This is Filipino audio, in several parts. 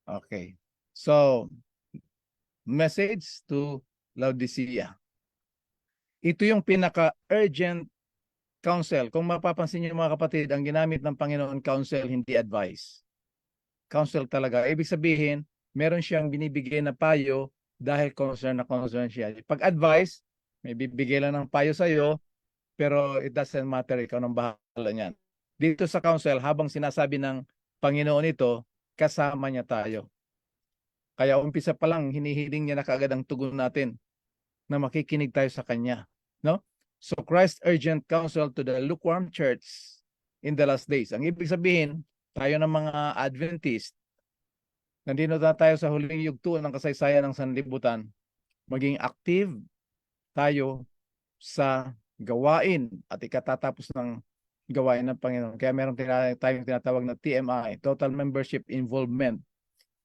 Okay. So, message to Laodicea. Ito yung pinaka-urgent counsel. Kung mapapansin niyo mga kapatid, ang ginamit ng Panginoon counsel, hindi advice. Counsel talaga. Ibig sabihin, meron siyang binibigay na payo dahil concern siya. Pag advice, may bibigay lang ng payo sa iyo, pero it doesn't matter, ikaw nang bahala niyan. Dito sa counsel, habang sinasabi ng Panginoon ito, kasama niya tayo. Kaya umpisa pa lang, hinihiling niya na kaagad ang tugon natin na makikinig tayo sa Kanya. No? So Christ urgent counsel to the lukewarm church in the last days. Ang ibig sabihin, tayo ng mga Adventist, nandito na tayo sa huling yugto ng kasaysayan ng sanlibutan, maging active tayo sa gawain at ikatatapos ng gawain ng Panginoon. Kaya meron tayong tinatawag na TMI, Total Membership Involvement.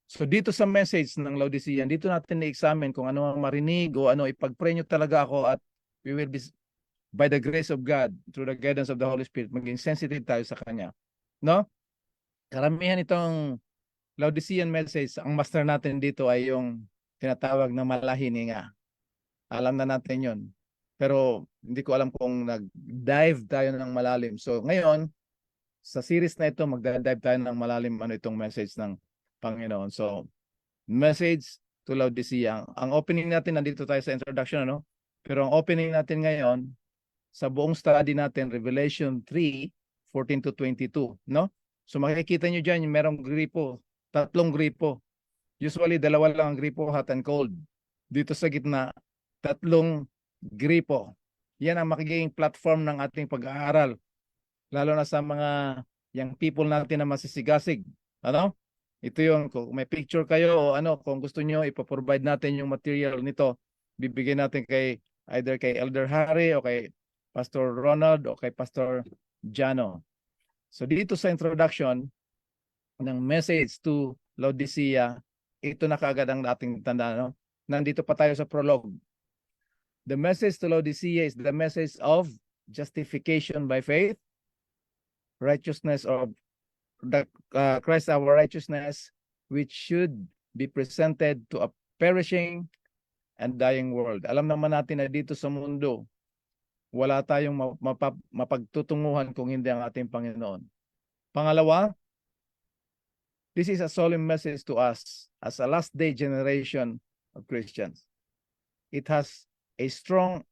So dito sa message ng Laodicean, dito natin i-examine kung ano ang marinig o ano, ipag-pray nyo talaga ako at we will be, by the grace of God, through the guidance of the Holy Spirit, maging sensitive tayo sa Kanya. No? Karamihan itong Laodicean message, ang master natin dito ay yung tinatawag na malahininga. Alam na natin yon. Pero hindi ko alam kung nag-dive tayo ng malalim. So ngayon, sa series na ito, magda-dive tayo ng malalim ano itong message ng Panginoon. So, message to Laodicea. Ang opening natin, nandito tayo sa introduction, ano? Pero ang opening natin ngayon, sa buong study natin, Revelation 3:14 to 22, no? So makikita nyo dyan, merong gripo, 3 gripo. Usually, 2 lang ang gripo, hot and cold. Dito sa gitna, 3 gripo. Yan ang magiging platform ng ating pag-aaral. Lalo na sa mga young people natin na masisigasig. Ano? Ito yung, kung may picture kayo o ano, kung gusto nyo, ipaprovide natin yung material nito. Bibigyan natin either kay Elder Harry o kay Pastor Ronald o kay Pastor Jano. So dito sa introduction ng message to Laodicea, ito na kaagad ang ating tanda. No? Nandito pa tayo sa prologue. The message to Laodicea is the message of justification by faith, righteousness of Christ our righteousness, which should be presented to a perishing and dying world. Alam naman natin na dito sa mundo, wala tayong mapagtutunguhan kung hindi ang ating Panginoon. Pangalawa, this is a solemn message to us as a last day generation of Christians. It has a strong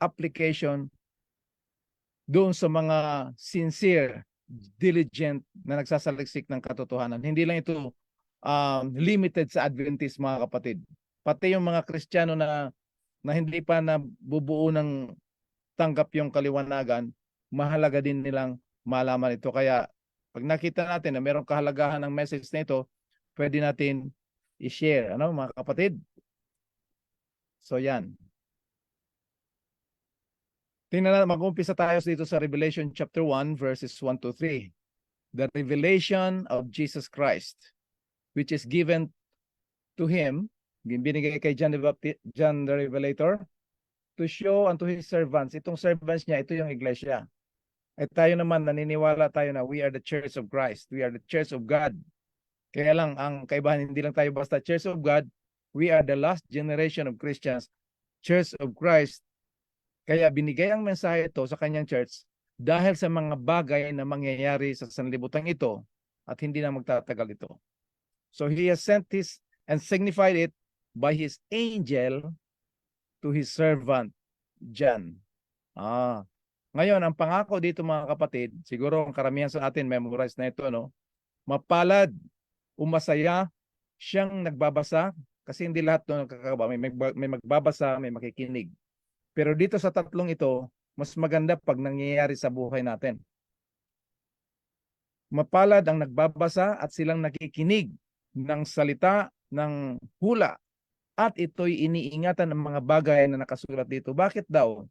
application doon sa mga sincere, diligent na nagsasaliksik ng katotohanan. Hindi lang ito limited sa Adventist, mga kapatid. Pati yung mga Kristiyano na hindi pa nabubuo ng tanggap yung kaliwanagan, mahalaga din nilang malaman ito. Kaya pag nakita natin na mayroong kahalagahan ng message na ito, pwede natin i-share, ano mga kapatid? So yan. Tingnan natin, mag-umpisa tayo dito sa Revelation chapter 1 verses 1 to 3. The revelation of Jesus Christ, which is given to him, binigay kay John the Revelator, to show unto his servants. Itong servants niya, ito yung iglesia. At tayo naman, naniniwala tayo na we are the church of Christ. We are the church of God. Kaya lang, ang kaibahan, hindi lang tayo basta church of God, we are the last generation of Christians, church of Christ. Kaya binigay ang mensahe ito sa kanyang church dahil sa mga bagay na mangyayari sa sanlibutan ito at hindi na magtatagal ito. So he has sent this and signified it by his angel to his servant John. Ngayon, ang pangako dito mga kapatid, siguro ang karamihan sa atin memorize na ito, no? Mapalad, umasaya, siyang nagbabasa, kasi hindi lahat ng kakaba, may magbabasa, may makikinig. Pero dito sa 3 ito, mas maganda pag nangyayari sa buhay natin. Mapalad ang nagbabasa at silang nakikinig ng salita ng hula at ito'y iniingatan ng mga bagay na nakasulat dito. Bakit daw?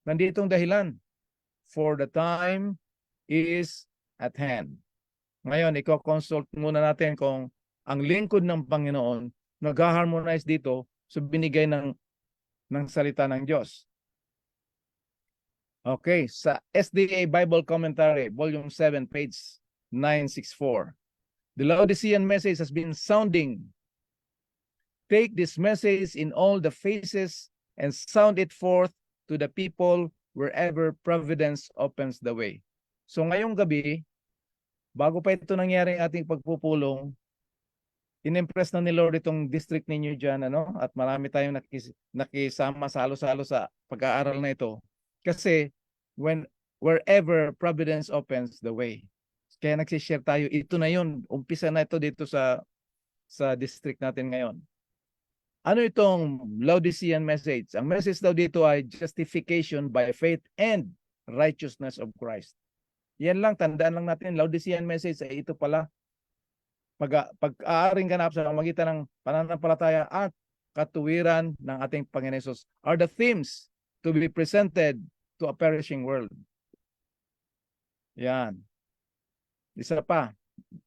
Nandito ang dahilan. For the time is at hand. Ngayon, i-consult muna natin kung ang lingkod ng Panginoon nag-harmonize dito sa binigay ng salita ng Diyos. Okay, sa SDA Bible Commentary, Volume 7, page 964. The Laodicean message has been sounding. Take this message in all the faces and sound it forth to the people wherever providence opens the way. So ngayong gabi, bago pa ito nangyari ang ating pagpupulong, in-impress na ni Lord itong district ninyo dyan, ano? At marami tayong nakisama, salo-salo sa pag-aaral na ito. Kasi wherever providence opens the way. Kaya nagsishare tayo, ito na yun, umpisa na ito dito sa district natin ngayon. Ano itong Laodicean message? Ang message daw dito ay justification by faith and righteousness of Christ. Yan lang, tandaan lang natin, Laodicean message ay ito pala. Pag-aaring ganap sa magitan ng pananampalataya at katuwiran ng ating Panginoon Jesus are the themes to be presented to a perishing world. Yan. Isa pa,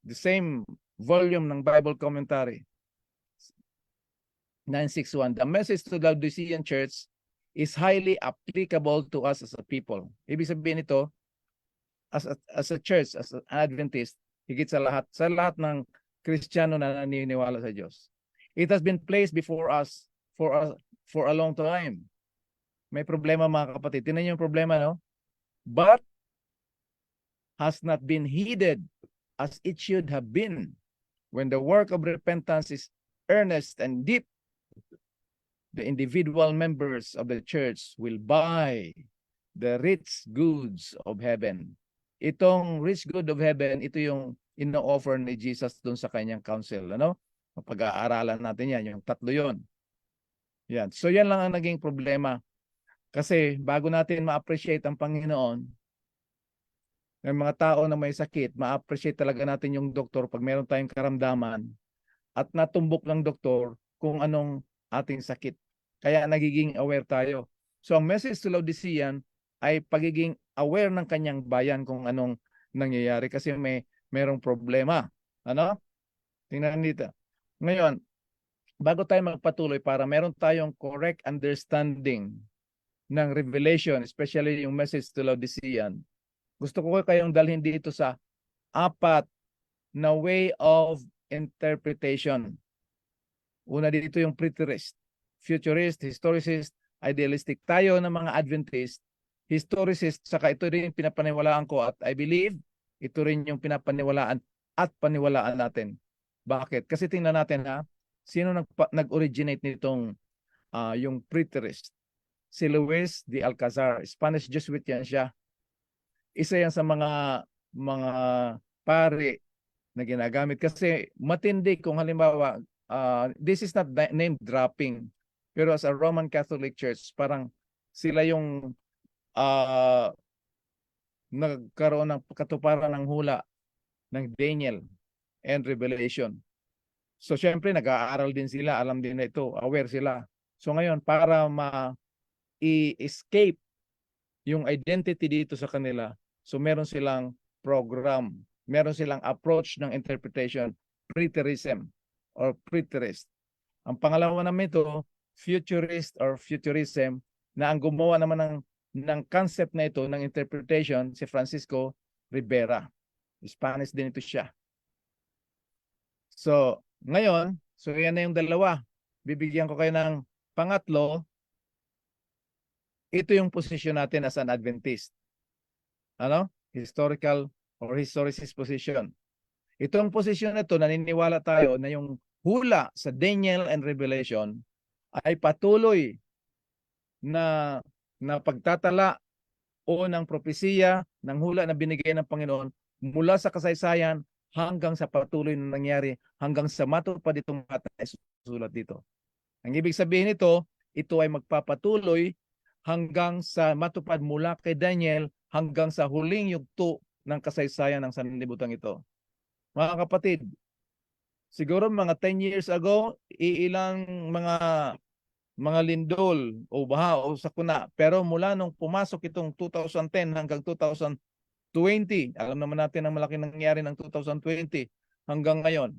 the same volume ng Bible Commentary. 961. The message to the Laodicean church is highly applicable to us as a people. Ibig sabihin ito, as a church, as an Adventist, higit sa lahat ng Kristiyano na naniniwala sa Diyos. It has been placed before us for a long time. May problema mga kapatid. Tingnan niyo yung problema, no? But has not been heeded as it should have been. When the work of repentance is earnest and deep, the individual members of the church will buy the rich goods of heaven. Itong rich good of heaven, ito yung ino-offer ni Jesus doon sa kanyang council. Ano? Pag-aaralan natin yan, yung tatlo yun. Yan. So yan lang ang naging problema. Kasi bago natin ma-appreciate ang Panginoon, ng mga tao na may sakit, ma-appreciate talaga natin yung doktor pag meron tayong karamdaman at natumbok ng doktor kung anong ating sakit. Kaya nagiging aware tayo. So ang message to Laodicean ay pagiging aware ng kanyang bayan kung anong nangyayari kasi merong problema. Ano? Tingnan dito. Ngayon, bago tayo magpatuloy para meron tayong correct understanding ng revelation, especially yung message to Laodicean, gusto ko kayong dalhin dito sa 4 na way of interpretation. Una dito yung preterist, futurist, historicist, idealistic. Tayo ng mga Adventist, historicist, saka ito rin yung pinapaniwalaan ko at I believe ito rin yung pinapaniwalaan at paniwalaan natin. Bakit? Kasi tingnan natin ha, sino nag-originate nitong yung preterist? Si Luis de Alcazar, Spanish Jesuit yan siya. Isa yan sa mga pari na ginagamit kasi matindi kung halimbawa this is not name dropping pero as a Roman Catholic Church parang sila yung nagkaroon ng katuparan ng hula ng Daniel and Revelation. So syempre nag-aaral din sila, alam din na ito, aware sila. So ngayon para ma-escape yung identity dito sa kanila, so meron silang program, meron silang approach ng interpretation, preterism or preterist. Ang pangalawa naman ito, futurist or futurism, na ang gumawa naman ng concept na ito, ng interpretation, si Francisco Rivera. Spanish din ito siya. So, ngayon, so yan na yung dalawa. Bibigyan ko kayo ng pangatlo. Ito yung position natin as an Adventist. Ano? Historical or historicist position. Itong position na ito, naniniwala tayo na yung hula sa Daniel and Revelation ay patuloy na pagtatala o ng propesiya ng hula na binigay ng Panginoon mula sa kasaysayan hanggang sa patuloy na nangyari hanggang sa matupad itong mga susulat dito. Ang ibig sabihin nito, ito ay magpapatuloy hanggang sa matupad mula kay Daniel hanggang sa huling yugto ng kasaysayan ng sanlibutan ito. Mga kapatid, siguro mga 10 years ago, iilang mga lindol o baha o sakuna. Pero mula nung pumasok itong 2010 hanggang 2020, alam naman natin ang malaki nangyari ng 2020 hanggang ngayon,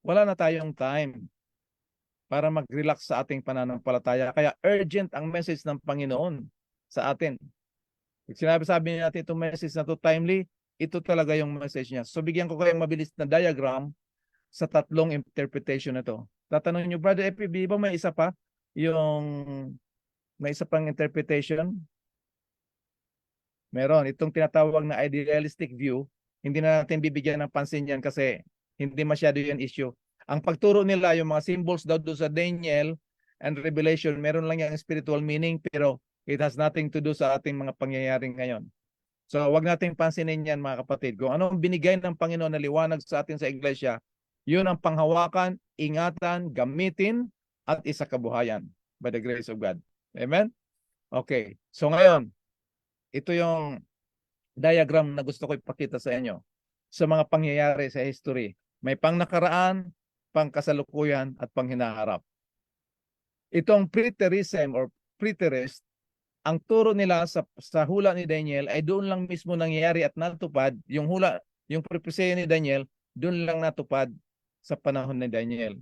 wala na tayong time para mag-relax sa ating pananampalataya. Kaya urgent ang message ng Panginoon sa atin. Pag sinabi natin itong message na to timely, ito talaga yung message niya. So bigyan ko kayong mabilis na diagram sa tatlong interpretation na to. Tatanungin niyo, Brother FPB, ba may isa pa? May isa pang interpretation? Meron. Itong tinatawag na idealistic view, hindi na natin bibigyan ng pansin yan kasi hindi masyado yan issue. Ang pagturo nila, yung mga symbols daw doon sa Daniel and Revelation, meron lang yung spiritual meaning pero it has nothing to do sa ating mga pangyayari ngayon. So wag nating pansinin yan mga kapatid. Kung anong binigay ng Panginoon na liwanag sa atin sa iglesia, yun ang panghawakan, ingatan, gamitin, at isakabuhayan by the grace of God. Amen? Okay. So ngayon, ito yung diagram na gusto ko ipakita sa inyo sa mga pangyayari sa history. May pangnakaraan, pangkasalukuyan, at panghinaharap. Itong preterism or preterist, ang turo nila sa hula ni Daniel ay doon lang mismo nangyayari at natupad. Yung hula, yung propesya ni Daniel, doon lang natupad sa panahon ni Daniel.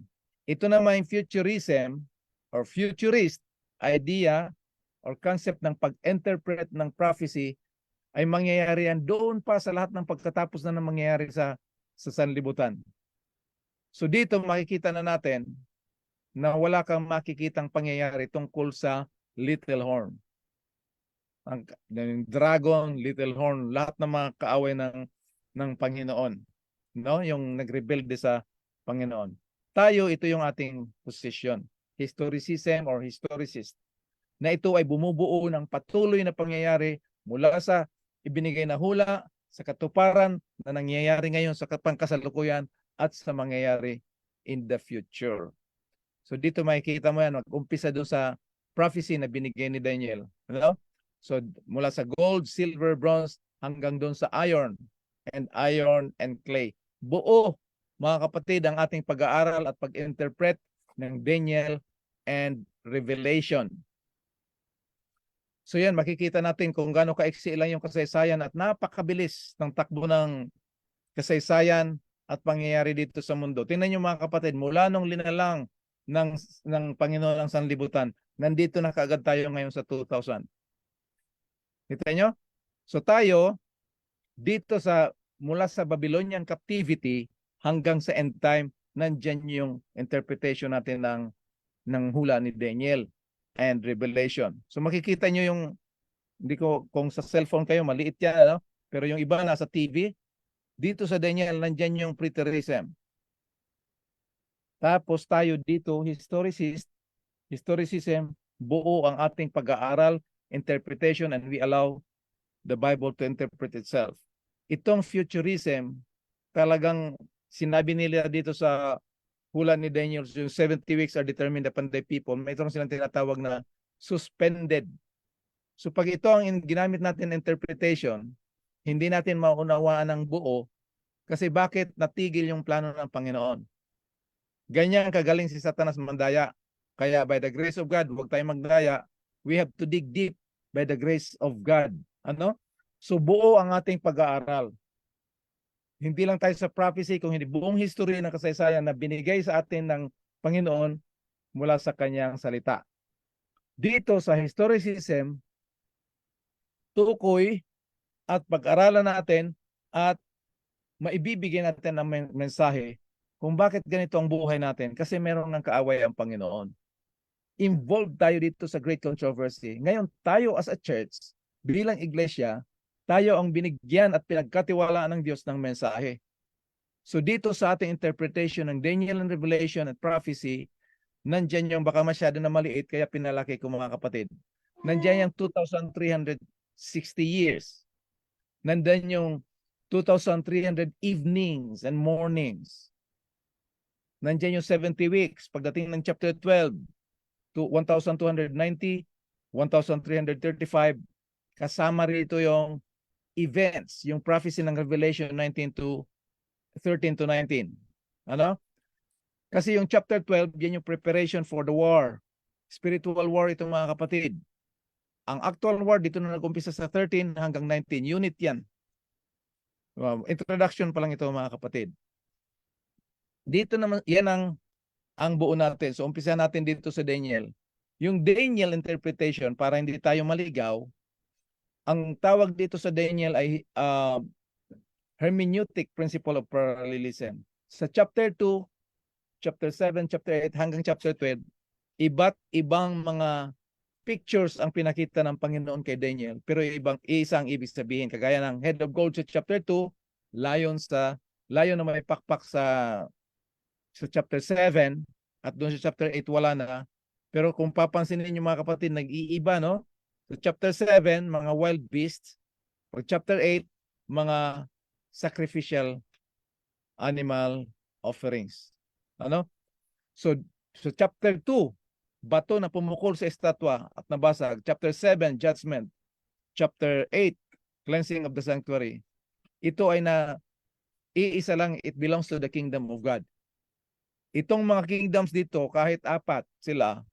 Ito naman yung futurism or futurist idea or concept ng pag-interpret ng prophecy ay mangyayari yan doon pa sa lahat ng pagkatapos na mangyayari sa sanlibutan. So dito makikita na natin na wala kang makikitang pangyayari tungkol sa little horn. Ang dragon, little horn, lahat ng mga kaaway ng Panginoon, no? Yung nagrebelde sa Panginoon. Tayo, ito yung ating position. Historicism or historicist. Na ito ay bumubuo ng patuloy na pangyayari mula sa ibinigay na hula, sa katuparan na nangyayari ngayon sa pangkasalukuyan at sa mangyayari in the future. So dito makikita mo yan, mag-umpisa doon sa prophecy na binigay ni Daniel. Ano? So mula sa gold, silver, bronze, hanggang doon sa iron and clay. Buo, mga kapatid, ang ating pag-aaral at pag-interpret ng Daniel and Revelation. So yan, makikita natin kung gaano kaiksi lang yung kasaysayan at napakabilis ng takbo ng kasaysayan at pangyayari dito sa mundo. Tingnan nyo mga kapatid, mula nung linalang ng Panginoon ang sanlibutan, nandito na kaagad tayo ngayon sa 2000. Kita nyo? So tayo, dito mula sa Babylonian captivity hanggang sa end time, nandyan yung interpretation natin ng hula ni Daniel and Revelation. So makikita nyo yung, hindi ko, kung sa cellphone kayo, maliit yan, ano? Pero yung iba nasa TV, dito sa Daniel, nandyan yung preterism. Tapos tayo dito, historicism, buo ang ating pag-aaral, interpretation, and we allow the Bible to interpret itself. Itong futurism, talagang sinabi nila dito sa hula ni Daniel, yung 70 weeks are determined upon the people. May itong silang tinatawag na suspended. So pag ito ang ginamit natin interpretation, hindi natin maunawaan ng buo kasi bakit natigil yung plano ng Panginoon. Ganyan kagaling si Satanas mandaya. Kaya by the grace of God, huwag tayong magdaya. We have to dig deep by the grace of God. Ano? So buo ang ating pag-aaral. Hindi lang tayo sa prophecy, kung hindi buong history ng kasaysayan na binigay sa atin ng Panginoon mula sa kanyang salita. Dito sa historicism, tukoy at pag-aralan natin at maibibigay natin ng mensahe kung bakit ganito ang buhay natin kasi meron ng kaaway ang Panginoon. Involved tayo dito sa great controversy. Ngayon tayo as a church, bilang iglesia, tayo ang binigyan at pinagkatiwalaan ng Diyos ng mensahe. So dito sa ating interpretation ng Daniel and Revelation at prophecy, nandyan yung baka masyado na maliit kaya pinalaki ko mga kapatid. Nandyan yung 2,360 years. Nandyan yung 2,300 evenings and mornings. Nandyan yung 70 weeks. Pagdating ng chapter 12 to 1,290, 1,335, kasama rito yung events, yung prophecy ng Revelation 13 to 19. Ano? Kasi yung chapter 12, yan yung preparation for the war. Spiritual war itong mga kapatid. Ang actual war dito na nag-umpisa sa 13 hanggang 19. Unit yan. Introduction pa lang ito mga kapatid. Dito naman, yan ang buo natin. So umpisa natin dito sa Daniel. Yung Daniel interpretation, para hindi tayo maligaw, ang tawag dito sa Daniel ay hermeneutic principle of parallelism. Sa chapter 2, chapter 7, chapter 8 hanggang chapter 12, iba't ibang mga pictures ang pinakita ng Panginoon kay Daniel, pero isang ibig sabihin, kagaya ng head of gold sa chapter 2, lion na may pakpak sa chapter 7, at doon sa chapter 8 wala na. Pero kung papansinin niyo mga kapatid, nag-iiba, no? Sa chapter 7, mga wild beasts. Pag chapter 8, mga sacrificial animal offerings. Ano? So chapter 2, bato na pumukol sa estatwa at nabasag. Chapter 7, judgment. Chapter 8, cleansing of the sanctuary. Ito ay iisa lang, it belongs to the kingdom of God. Itong mga kingdoms dito, kahit apat sila,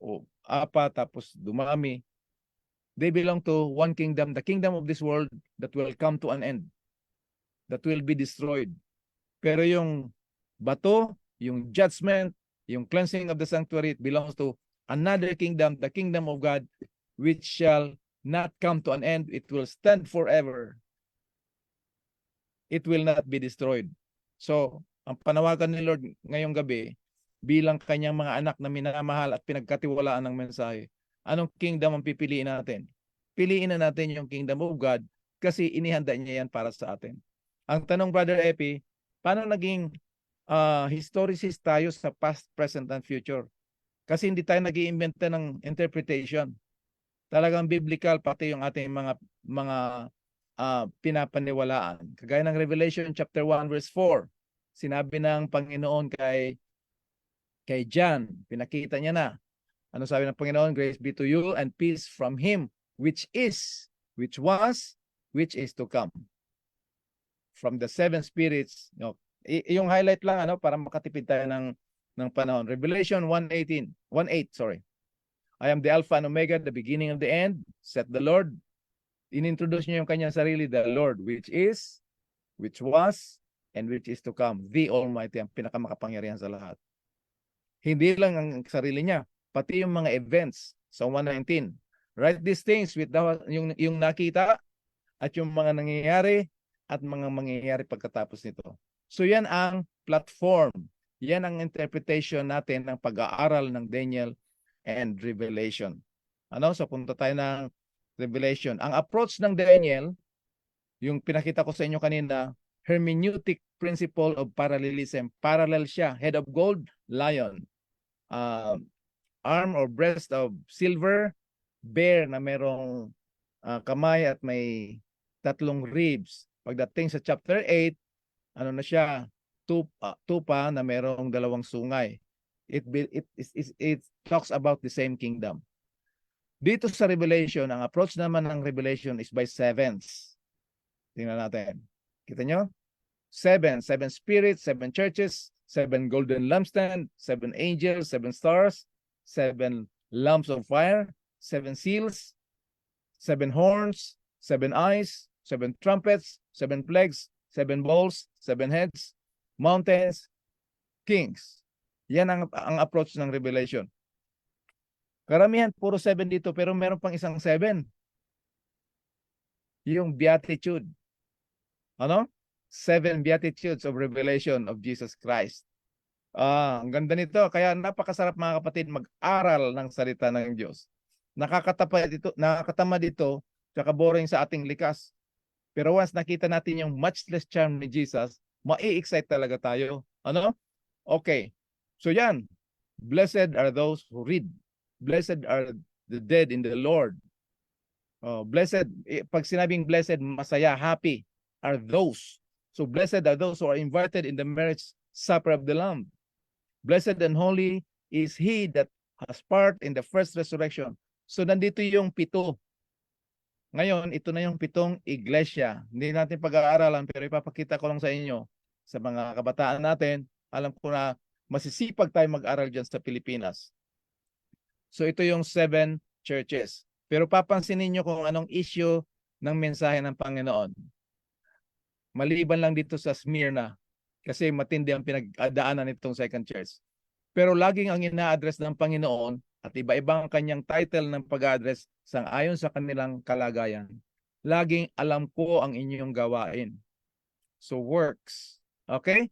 o apat tapos dumami, they belong to one kingdom, the kingdom of this world that will come to an end, that will be destroyed. Pero yung bato, yung judgment, yung cleansing of the sanctuary, it belongs to another kingdom, the kingdom of God, which shall not come to an end. It will stand forever. It will not be destroyed. So, ang panawagan ni Lord ngayong gabi, bilang kanyang mga anak na minamahal at pinagkatiwalaan ng mensahe, anong kingdom ang pipiliin natin? Piliin na natin yung kingdom of God kasi inihanda niya yan para sa atin. Ang tanong, Brother Epi, paano naging historicist tayo sa past, present, and future? Kasi hindi tayo nag-iimbenta ng interpretation. Talagang biblical pati yung ating mga pinapaniwalaan. Kagaya ng Revelation chapter 1 verse 4. Sinabi ng Panginoon kay John, pinakita niya na. Ano sabi ng Panginoon? Grace be to you and peace from Him, which is, which was, which is to come. From the seven spirits. Yung highlight lang para makatipid tayo ng panahon. Revelation 1:8, sorry. I am the Alpha and Omega, the beginning and the end, said the Lord. Inintroduce niya yung kanyang sarili, the Lord, which is, which was, and which is to come. The Almighty, ang pinakamakapangyarihan sa lahat. Hindi lang ang sarili niya, pati yung mga events sa 1:19. Write these things with yung nakita at yung mga nangyayari at mga mangyayari pagkatapos nito. So yan ang platform. Yan ang interpretation natin ng pag-aaral ng Daniel and Revelation. So punta tayo ng Revelation. Ang approach ng Daniel, yung pinakita ko sa inyo kanina, hermeneutic principle of parallelism. Parallel siya. Head of gold, lion. Arm or breast of silver, bear na merong kamay at may 3 ribs. Pagdating sa chapter 8, ano na siya? Tupa na merong 2 sungay. It talks about the same kingdom. Dito sa Revelation, ang approach naman ng Revelation is by sevens. Tingnan natin. Kita nyo? 7 spirits, 7 churches, 7 golden lampstands, 7 angels, 7 stars, 7 lamps of fire, 7 seals, 7 horns, 7 eyes, 7 trumpets, 7 plagues, 7 bowls, 7 heads, mountains, kings. Yan ang approach ng Revelation. Karamihan, puro 7 dito, pero meron pang isang 7. Yung beatitude. 7 beatitudes of revelation of Jesus Christ. Ang ganda nito. Kaya napakasarap mga kapatid mag-aral ng salita ng Diyos. Nakakatama dito, tsaka boring sa ating likas. Pero once nakita natin yung matchless charm ni Jesus, mai-excite talaga tayo. Okay. So yan. Blessed are those who read. Blessed are the dead in the Lord. Blessed, pag sinabing blessed, masaya, happy are those. So blessed are those who are invited in the marriage supper of the Lamb. Blessed and holy is he that has part in the first resurrection. So nandito yung 7. Ngayon, ito na yung 7 iglesia. Hindi natin pag-aaralan, pero ipapakita ko lang sa inyo, sa mga kabataan natin, alam ko na masisipag tayo mag-aral dyan sa Pilipinas. So ito yung 7 churches. Pero papansinin nyo kung anong issue ng mensahe ng Panginoon. Maliban lang dito sa Smyrna, kasi matindi ang pinagdaanan nitong second church. Pero laging ang ina-address ng Panginoon at iba-ibang kanyang title ng pag-address sang ayon sa kanilang kalagayan. laging alam ko ang inyong gawain. So works. Okay?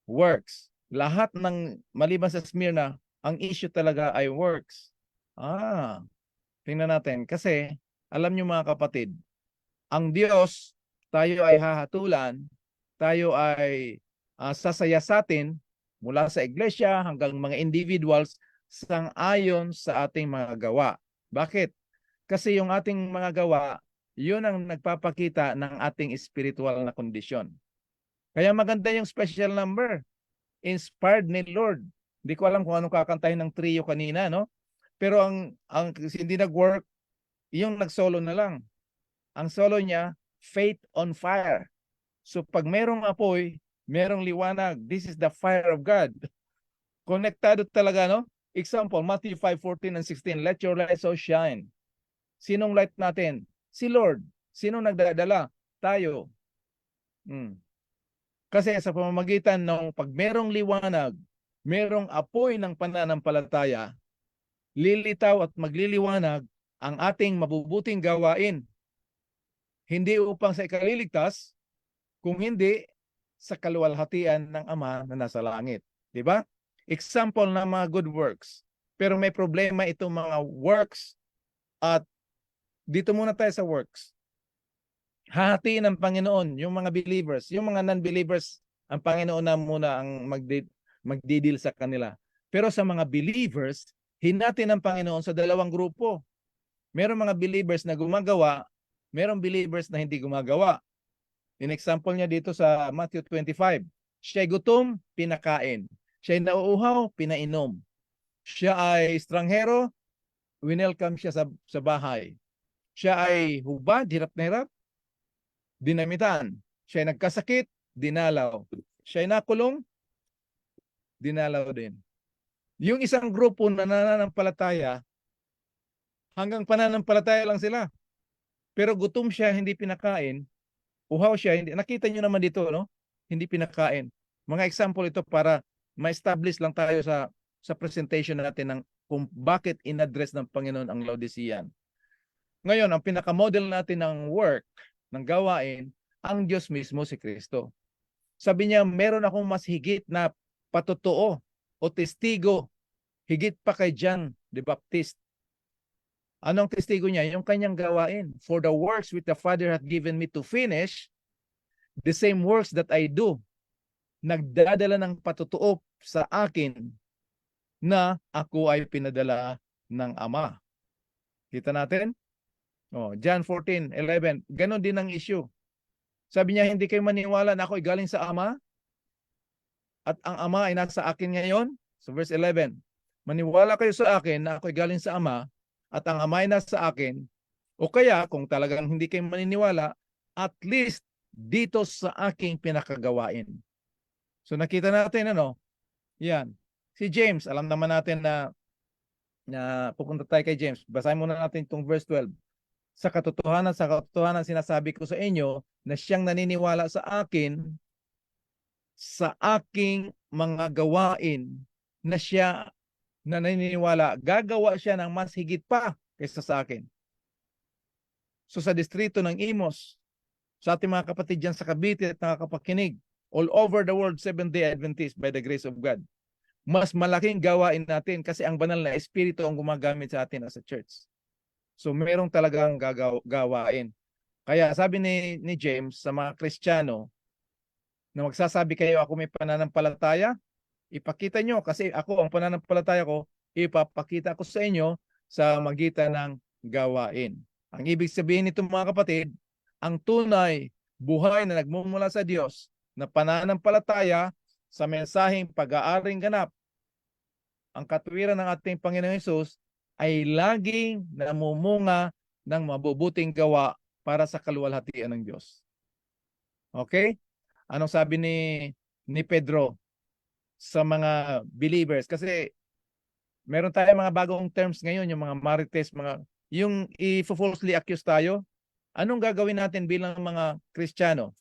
Works. Lahat ng maliban sa Smyrna, ang issue talaga ay works. Tingnan natin. Kasi, alam nyo mga kapatid, ang Diyos, tayo ay hahatulan, tayo ay sasayasatin mula sa iglesia hanggang mga individuals sang-ayon sa ating mga gawa. Bakit? Kasi yung ating mga gawa, yun ang nagpapakita ng ating spiritual na kondisyon. Kaya maganda yung special number. Inspired ni Lord. Hindi ko alam kung anong kakantahin ng trio kanina, no? Pero ang hindi nag-work, yung nag-solo na lang. Ang solo niya, Faith on Fire. So pag merong apoy, merong liwanag. This is the fire of God. Konektado talaga, no? Example, Matthew 5:14 and 16. Let your light so shine. Sinong light natin? Si Lord. Sinong nagdadala? Tayo. Kasi sa pamamagitan ng pag merong liwanag, merong apoy ng pananampalataya, lilitaw at magliliwanag ang ating mabubuting gawain. Hindi upang sa ikaliligtas, kung hindi sa kaluwalhatian ng Ama na nasa langit. Diba? Example ng mga good works. Pero may problema itong mga works at dito muna tayo sa works. Hahatiin ng Panginoon yung mga believers, yung mga non-believers, ang Panginoon na muna ang magdidil sa kanila. Pero sa mga believers, hinati ng Panginoon sa dalawang grupo. Merong mga believers na gumagawa, merong believers na hindi gumagawa. In example niya dito sa Matthew 25, siya'y gutom, pinakain. Siya'y nauuhaw, pinainom. Siya ay estranghero, winelcome siya sa bahay. Siya ay hubad, hirap na hirap, dinamitan. Siya ay nagkasakit, dinalaw. Siya ay nakulong, dinalaw din. Yung isang grupo na nananampalataya, hanggang pananampalataya lang sila. Pero gutom siya, hindi pinakain. Uhaw siya, hindi. Nakita nyo naman dito, no? Hindi pinakain. Mga example ito para ma-establish lang tayo sa presentation natin ng kung bakit in-address ng Panginoon ang Laodicean. Ngayon, ang pinaka-model natin ng work, ng gawain, ang Diyos mismo si Kristo. Sabi niya, meron akong mas higit na patotoo o testigo, higit pa kay John the Baptist. Anong testigo niya? Yung kanyang gawain. For the works which the Father hath given me to finish, the same works that I do, nagdadala ng patotoo sa akin na ako ay pinadala ng Ama. Kita natin? John 14:11. Ganon din ang issue. Sabi niya, hindi kayo maniwala na ako ay galing sa Ama at ang Ama ay nasa akin ngayon. So verse 11, maniwala kayo sa akin na ako ay galing sa Ama at ang Ama ay nasa akin. O kaya kung talagang hindi kayo maniniwala, at least dito sa aking pinakagawain. So nakita natin yan. Si James, alam naman natin na pupunta tayo kay James. Basahin muna natin itong verse 12. Sa katotohanan sinasabi ko sa inyo na siyang naniniwala sa akin, sa aking mga gawain na siya na naniniwala, gagawa siya ng mas higit pa kaysa sa akin. So sa distrito ng Imos, sa ating mga kapatid dyan sa Cavite at nakakapakinig, all over the world, Seventh-day Adventist by the grace of God, mas malaking gawain natin kasi ang banal na espiritu ang gumagamit sa atin as a church. So merong talagang gawain. Kaya sabi ni James sa mga Kristiyano na magsasabi kayo ako may pananampalataya, ipakita nyo kasi ako ang pananampalataya ko, ipapakita ko sa inyo sa magitan ng gawain. Ang ibig sabihin nito mga kapatid, ang tunay buhay na nagmumula sa Diyos na pananampalataya sa mensaheng pag-aaring ganap, ang katuwiran ng ating Panginoong Hesus ay laging namumunga ng mabubuting gawa para sa kaluwalhatian ng Diyos. Okay? Anong sabi ni Pedro sa mga believers? Kasi meron tayong mga bagong terms ngayon, yung mga marites, yung i-falsely accuse tayo. Anong gagawin natin bilang mga Kristiyano?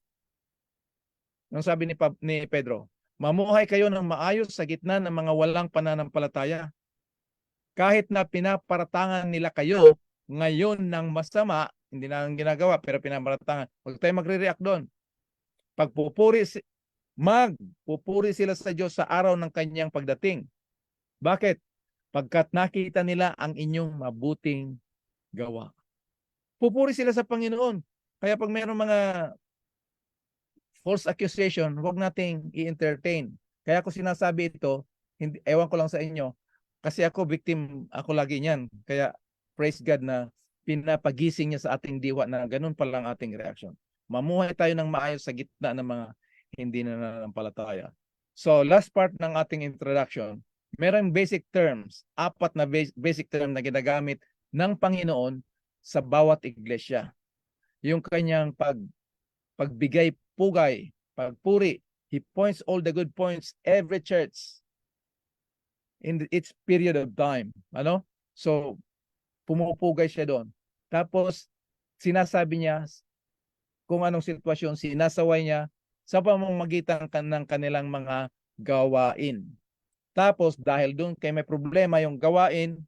Anong sabi ni Pedro? Mamuhay kayo ng maayos sa gitna ng mga walang pananampalataya. Kahit na pinaparatangan nila kayo ngayon ng masama, hindi na ginagawa, pero pinamaratangan. Huwag tayo magre-react doon. Magpupuri sila sa Diyos sa araw ng kanyang pagdating. Bakit? Pagkat nakita nila ang inyong mabuting gawa. Pupuri sila sa Panginoon. Kaya pag mayroong mga false accusation, huwag nating i-entertain. Kaya ako sinasabi ito, hindi, ewan ko lang sa inyo, kasi ako victim, ako lagi niyan. Kaya praise God na pinapagising niya sa ating diwa na ganun pa lang ating reaction. Mamuhay tayo ng maayos sa gitna ng mga hindi na nananampalataya. So last part ng ating introduction, merong basic terms, 4 na basic terms na ginagamit ng Panginoon sa bawat iglesia. Yung kanyang pagbigay pugay, pagpuri. He points all the good points every church in its period of time. Ano? So, pumupugay siya doon. Tapos, sinasabi niya kung anong sitwasyon, sinasaway niya sa pamamagitan ng kanilang mga gawain. Tapos, dahil doon kay may problema yung gawain,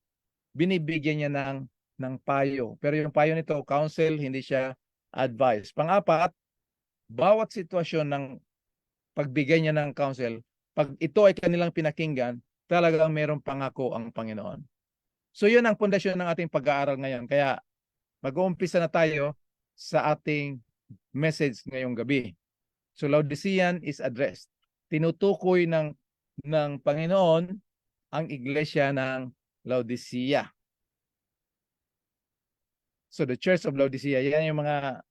binibigyan niya ng payo. Pero yung payo nito, counsel, hindi siya advice. Pang-apat, bawat sitwasyon ng pagbigay niya ng counsel, pag ito ay kanilang pinakinggan, talagang mayroong pangako ang Panginoon. So yun ang pundasyon ng ating pag-aaral ngayon. Kaya mag-uumpisa na tayo sa ating message ngayong gabi. So Laodicean is addressed. Tinutukoy ng Panginoon ang iglesia ng Laodicea. So the Church of Laodicea, yan yung mga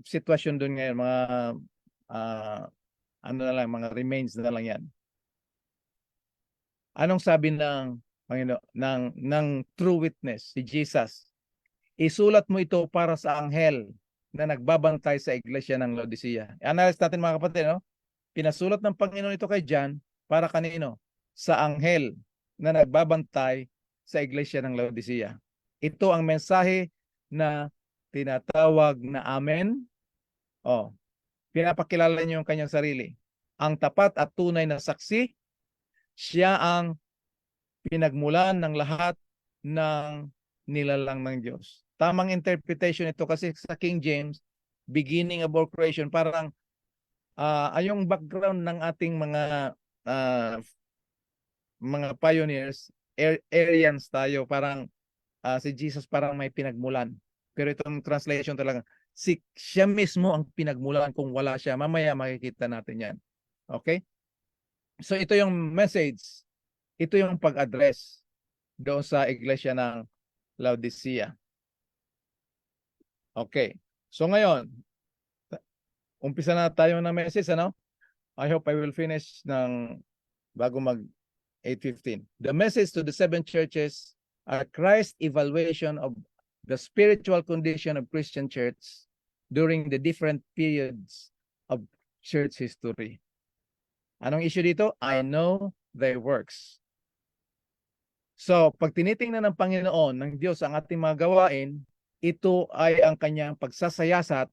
sitwasyon doon ngayon, mga ano na lang, mga remains na lang yan. Anong sabi ng Panginoon, ng true witness, si Jesus? Isulat mo ito para sa anghel na nagbabantay sa iglesia ng Laodicea. Analyze natin mga kapatid, no? Pinasulat ng Panginoon ito kay John para kanino? Sa anghel na nagbabantay sa iglesia ng Laodicea. Ito ang mensahe na tinatawag na Amen. Pinapakilala niyo yung kanyang sarili. Ang tapat at tunay na saksi, siya ang pinagmulan ng lahat ng nilalang ng Diyos. Tamang interpretation ito kasi sa King James, beginning of all creation, parang yung background ng ating mga pioneers, Aryans tayo, parang si Jesus parang may pinagmulan. Pero itong translation talaga, siya mismo ang pinagmulan. Kung wala siya, mamaya makikita natin yan. Okay? So ito yung message. Ito yung pag-address doon sa iglesia ng Laodicea. Okay. So ngayon, umpisa na tayo ng message, ano? I hope I will finish bago mag 8:15. The message to the 7 churches are Christ's evaluation of the spiritual condition of Christian church during the different periods of church history. Anong issue dito? I know their works. So, pag tinitingnan ng Panginoon, ng Diyos ang ating mga gawain, ito ay ang kanyang pagsasayasat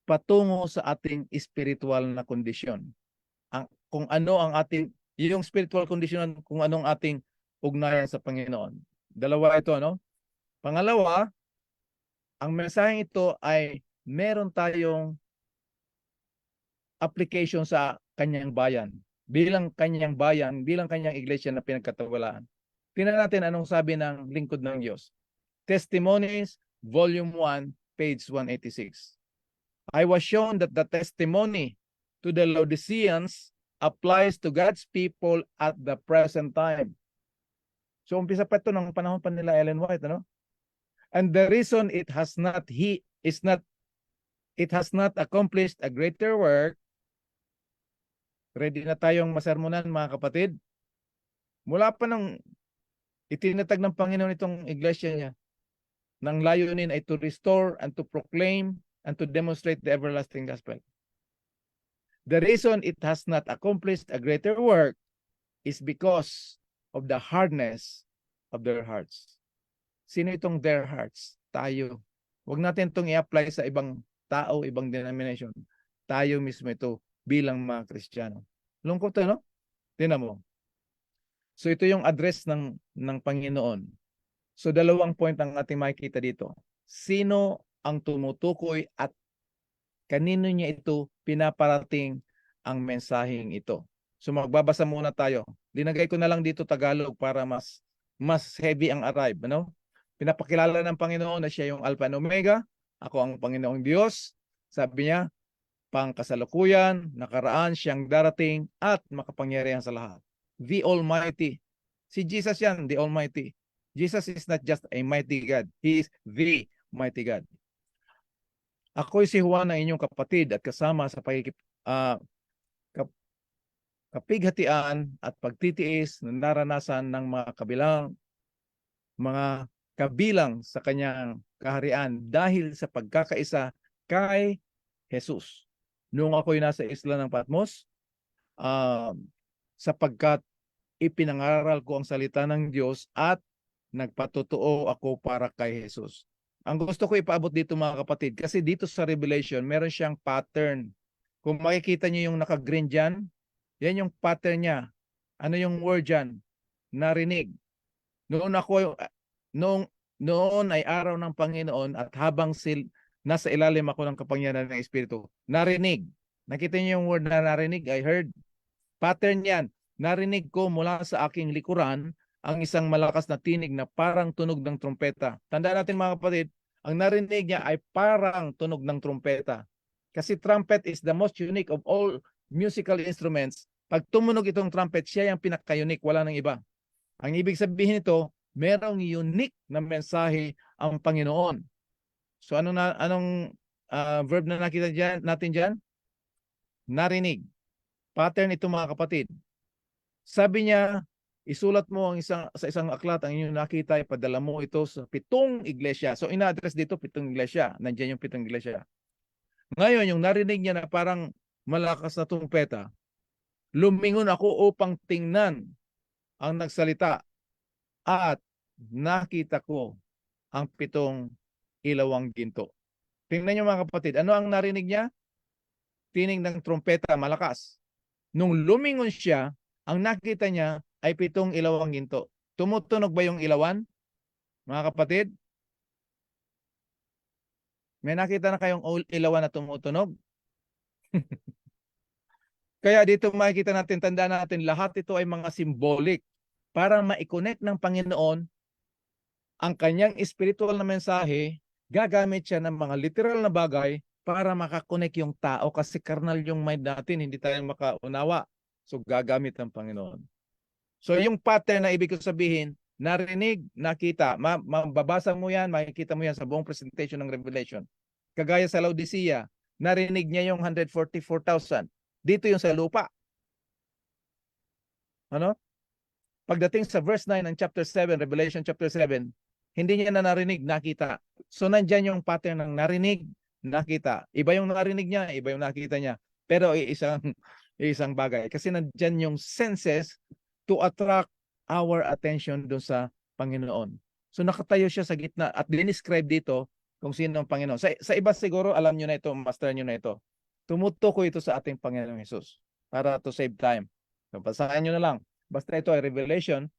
patungo sa ating spiritual na kondisyon. Kung ano ang ating, yung spiritual condition, kung anong ating ugnayan sa Panginoon. Dalawa ito, no? Pangalawa, ang mensaheng ito ay meron tayong application sa kanyang bayan. Bilang kanyang bayan, bilang kanyang iglesia na pinagkatiwalaan. Tingnan natin anong sabi ng lingkod ng Diyos. Testimonies, Volume 1, page 186. I was shown that the testimony to the Laodiceans applies to God's people at the present time. So umpisa pa ito ng panahon pa nila Ellen White, ano? And the reason it has not accomplished a greater work. Ready na tayong masermonan, mga kapatid? Mula pa nang itinatag ng Panginoon itong iglesia niya, ng layunin ay to restore and to proclaim and to demonstrate the everlasting gospel. The reason it has not accomplished a greater work is because of the hardness of their hearts. Sino itong their hearts? Tayo. Huwag natin itong i-apply sa ibang tao, ibang denomination. Tayo mismo ito bilang mga Kristiyano. Lungkot, ano? Tingnan mo. So ito yung address ng Panginoon. So dalawang point ang ating makikita dito. Sino ang tumutukoy at kanino niya ito pinaparating ang mensaheng ito. So magbabasa muna tayo. Linagay ko na lang dito Tagalog para mas heavy ang arrive, ano? Pinapakilala ng Panginoon na siya yung Alpha and Omega, ako ang Panginoong Diyos. Sabi niya, pangkasalukuyan, nakaraan, siyang darating at makapangyarihan sa lahat. The Almighty. Si Jesus yan, the Almighty. Jesus is not just a mighty God. He is the mighty God. Ako'y si Juan na inyong kapatid at kasama sa kapighatian at pagtitiis na naranasan ng mga kabilang sa kanyang kaharian dahil sa pagkakaisa kay Jesus. Noong ako'y nasa isla ng Patmos, sapagkat ipinangaral ko ang salita ng Diyos at nagpatotoo ako para kay Jesus. Ang gusto ko ipaabot dito mga kapatid, kasi dito sa Revelation, meron siyang pattern. Kung makikita niyo yung naka-green dyan, yan yung pattern niya. Ano yung word dyan? Narinig. Noon ay araw ng Panginoon at habang nasa ilalim ako ng kapangyarihan ng Espiritu, narinig. Nakita niyo yung word na narinig? I heard. Pattern yan. Narinig ko mula sa aking likuran ang isang malakas na tinig na parang tunog ng trumpeta. Tandaan natin mga kapatid, ang narinig niya ay parang tunog ng trumpeta. Kasi trumpet is the most unique of all musical instruments. Pag tumunog itong trumpet, siya yung pinaka-unique, wala nang iba. Ang ibig sabihin nito, merong unique na mensahe ang Panginoon. So anong verb na nakita natin dyan? Narinig. Pattern ito mga kapatid. Sabi niya, isulat mo sa isang aklat ang inyong nakita, ipadala mo ito sa 7 iglesia. So ina-address dito 7 iglesia. Nandiyan yung 7 iglesia. Ngayon, yung narinig niya na parang malakas na trumpeta, lumingon ako upang tingnan ang nagsalita at nakita ko ang 7 ilawang ginto. Tingnan niyo mga kapatid, ano ang narinig niya? Tinig ng trumpeta, malakas. Nung lumingon siya, ang nakita niya ay 7 ilawang ginto. Tumutunog ba yung ilawan? Mga kapatid? May nakita na kayong ilawan na tumutunog? Kaya dito makikita natin, tandaan natin, lahat ito ay mga symbolic para ma-connect ng Panginoon ang kanyang spiritual na mensahe. Gagamit siya ng mga literal na bagay para makakonek yung tao kasi carnal yung mind natin, hindi tayo makaunawa. So gagamit ng Panginoon. So yung pattern na ibig ko sabihin, narinig, nakita, mababasa mo yan, makikita mo yan sa buong presentation ng Revelation. Kagaya sa Laodicea, narinig niya yung 144,000. Dito yung sa lupa. Ano? Pagdating sa verse 9 ng chapter 7, Revelation chapter 7, hindi niya na narinig, nakita. So nandyan yung pattern ng narinig, nakita. Iba yung narinig niya, iba yung nakita niya. Pero isang bagay. Kasi nandyan yung senses to attract our attention doon sa Panginoon. So nakatayo siya sa gitna at dinescribe dito kung sino ang Panginoon. Sa iba siguro, alam nyo na ito, master nyo na ito. Tumutukoy ito sa ating Panginoong Jesus para to save time. So, basahin nyo na lang. Basta ito ay Revelation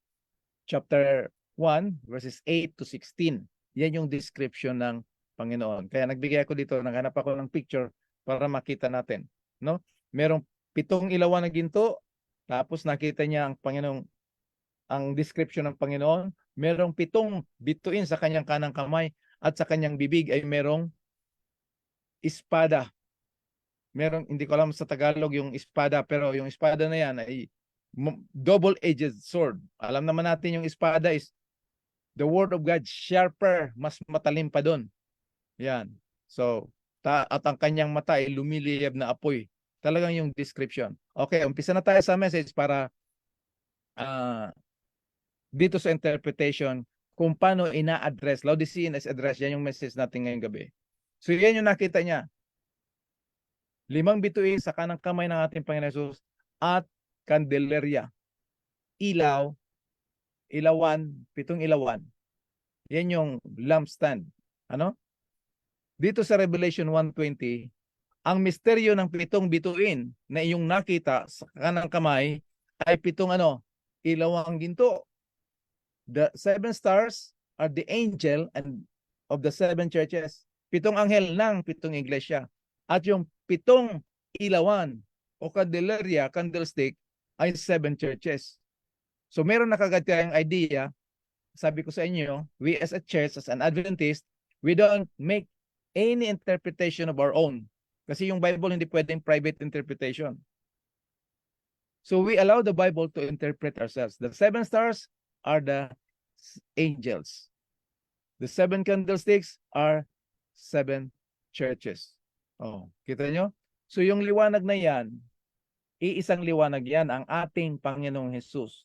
chapter 1 verses 8 to 16. Yan yung description ng Panginoon. Kaya nagbigay ako dito, naghanap ako ng picture para makita natin. No? Merong 7 ilawan na ginto, tapos nakita niya ang Panginoong, ang description ng Panginoon. Merong 7 bituin sa kanyang kanang kamay at sa kanyang bibig ay merong espada. Merong, hindi ko alam sa Tagalog yung espada, pero yung espada na yan ay double-edged sword. Alam naman natin yung espada is the word of God, sharper, mas matalim pa doon. Yan. So, at ang kanyang mata ay lumiliyab na apoy. Talagang yung description. Okay, umpisa na tayo sa message para dito sa interpretation kung paano ina-address. Laodicean is address. Yan yung message natin ngayong gabi. So, yan yung nakita niya. 5 bituin sa kanang kamay ng ating Panginoon Jesus at kandelerya. Ilawan, 7 ilawan. Yan yung lampstand. Ano? Dito sa Revelation 1:20, ang misteryo ng 7 bituin na iyong nakita sa kanang kamay ay 7 ilawang ginto. The 7 stars are the angel and of the 7 churches. Pitong anghel ng pitong iglesia. At yung pitong ilawan o candelaria, candlestick, ay 7 churches. So meron na kagad tayong idea. Sabi ko sa inyo, we as a church, as an Adventist, we don't make any interpretation of our own. Kasi yung Bible hindi pwedeng private interpretation. So we allow the Bible to interpret ourselves. The 7 stars are the angels. The 7 candlesticks are 7 churches. Oh, kita nyo? So yung liwanag na yan, iisang liwanag yan, ang ating Panginoong Jesus.